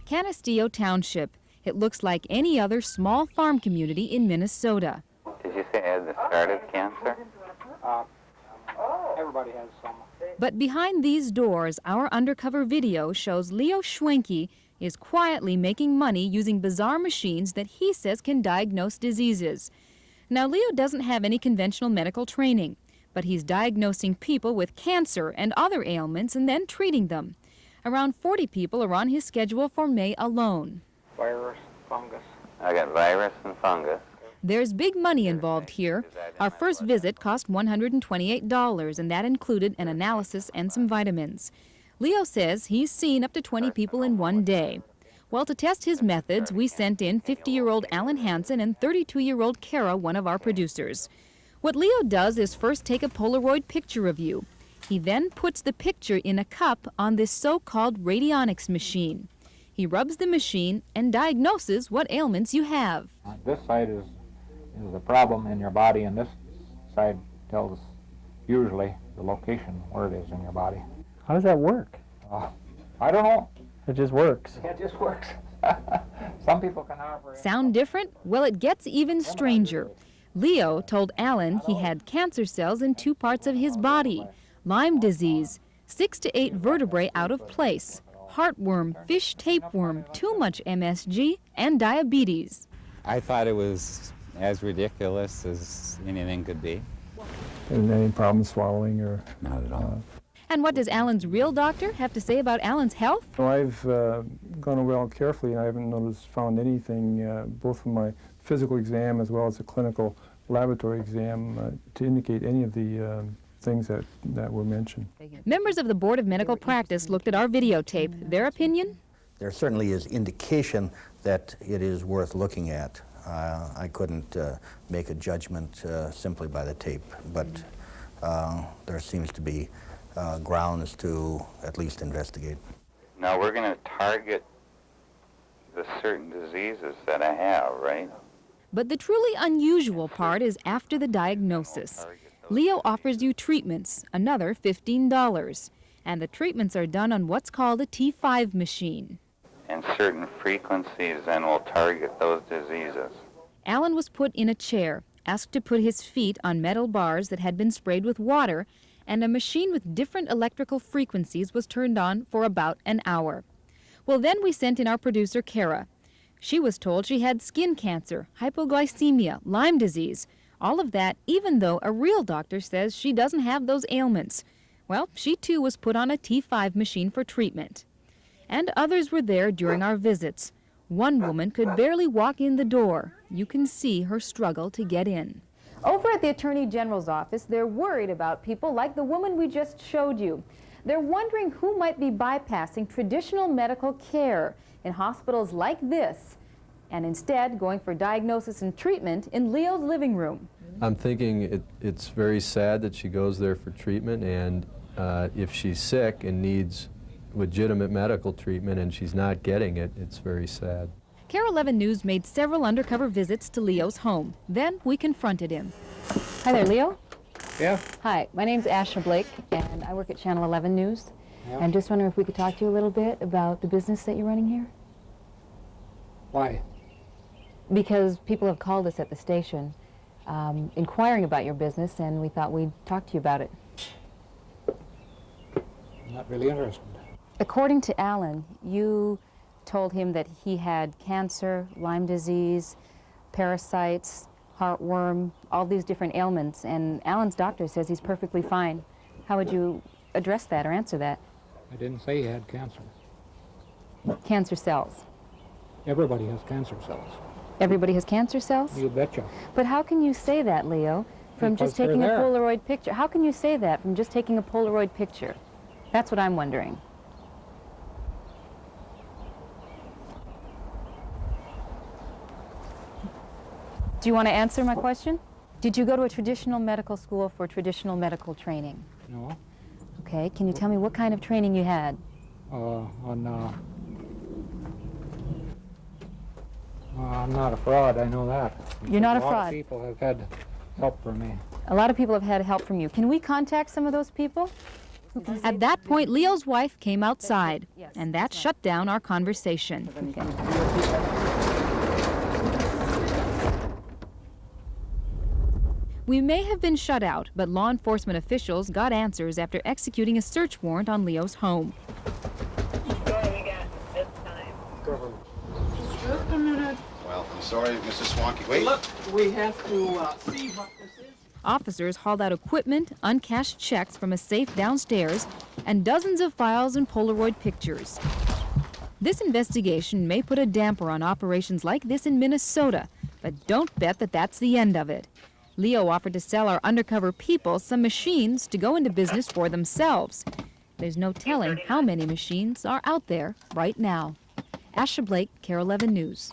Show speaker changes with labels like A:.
A: Canisteo Township. It looks like any other small farm community in Minnesota.
B: Did you say it had the start of cancer?
C: Everybody has some.
A: But behind these doors, our undercover video shows Leo Schwenke is quietly making money using bizarre machines that he says can diagnose diseases. Now, Leo doesn't have any conventional medical training, but he's diagnosing people with cancer and other ailments and then treating them. Around 40 people are on his schedule for May alone.
C: Virus, fungus.
B: I got virus and fungus.
A: There's big money involved here. Our first visit cost $128, and that included an analysis and some vitamins. Leo says he's seen up to 20 people in one day. Well, to test his methods, we sent in 50-year-old Alan Hansen and 32-year-old Kara, one of our producers. What Leo does is first take a Polaroid picture of you. He then puts the picture in a cup on this so-called radionics machine. He rubs the machine and diagnoses what ailments you have.
C: This side is the problem in your body, and this side tells us usually the location where it is in your body.
D: How does that work?
C: I don't know.
D: It just works.
C: It just works. Some people can operate.
A: Sound different? Well, it gets even stranger. Leo told Alan he had cancer cells in 2 parts of his body, Lyme disease, 6 to 8 vertebrae out of place, heartworm, fish tapeworm, too much MSG, and diabetes.
B: I thought it was as ridiculous as anything could be.
D: And any problem swallowing or?
B: Not at all.
A: And what does Alan's real doctor have to say about Alan's health?
D: No, I've gone around carefully, and I haven't found anything, both from my physical exam as well as the clinical laboratory exam, to indicate any of the things that were mentioned.
A: Members of the Board of Medical Practice looked at our videotape. Their opinion?
E: There certainly is indication that it is worth looking at. I couldn't make a judgment simply by the tape, but there seems to be grounds to at least investigate.
B: Now we're going to target the certain diseases that I have, right?
A: But the truly unusual part is after the diagnosis. Leo offers you treatments, another $15, and the treatments are done on what's called a T5 machine.
B: And certain frequencies then will target those diseases.
A: Alan was put in a chair, asked to put his feet on metal bars that had been sprayed with water, and a machine with different electrical frequencies was turned on for about an hour. Well, then we sent in our producer, Kara. She was told she had skin cancer, hypoglycemia, Lyme disease, all of that even though a real doctor says she doesn't have those ailments. Well, she too was put on a T5 machine for treatment. And others were there during our visits. One woman could barely walk in the door. You can see her struggle to get in. Over at the Attorney General's office, they're worried about people like the woman we just showed you. They're wondering who might be bypassing traditional medical care in hospitals like this and instead going for diagnosis and treatment in Leo's living room.
F: I'm thinking it's very sad that she goes there for treatment, and if she's sick and needs legitimate medical treatment and she's not getting it, it's very sad.
A: KARE 11 News made several undercover visits to Leo's home. Then we confronted him. Hi there, Leo.
C: Yeah?
A: Hi, my name's Asha Blake, and I work at Channel 11 News.
C: Yeah.
A: I'm just wondering if we could talk to you a little bit about the business that you're running here.
C: Why?
A: Because people have called us at the station inquiring about your business, and we thought we'd talk to you about it.
C: I'm not really interested.
A: According to Alan, you told him that he had cancer, Lyme disease, parasites, heartworm, all these different ailments, and Alan's doctor says he's perfectly fine. How would you address that or answer that?
C: I didn't say he had cancer.
A: Cancer cells.
C: Everybody has cancer cells.
A: Everybody has cancer cells?
C: You betcha.
A: But how can you say that, Leo, from
C: Because
A: just taking a
C: they're there.
A: Polaroid picture? How can you say that from just taking a Polaroid picture? That's what I'm wondering. Do you want to answer my question? Did you go to a traditional medical school for traditional medical training?
C: No.
A: Okay, can you tell me what kind of training you had?
C: I'm not a fraud, I know that.
A: You're not a
C: A lot
A: fraud.
C: of people have had help from me.
A: A lot of people have had help from you. Can we contact some of those people? At that point, Leo's wife came outside, and that shut down our conversation. We may have been shut out, but law enforcement officials got answers after executing a search warrant on Leo's home.
G: What do we got this time?
H: Just a minute.
I: Well, I'm sorry, Mr. Swanky. Wait.
H: Look, we have to see what this is.
A: Officers hauled out equipment, uncashed checks from a safe downstairs, and dozens of files and Polaroid pictures. This investigation may put a damper on operations like this in Minnesota, but don't bet that that's the end of it. Leo offered to sell our undercover people some machines to go into business for themselves. There's no telling how many machines are out there right now. Asha Blake, KARE 11 News.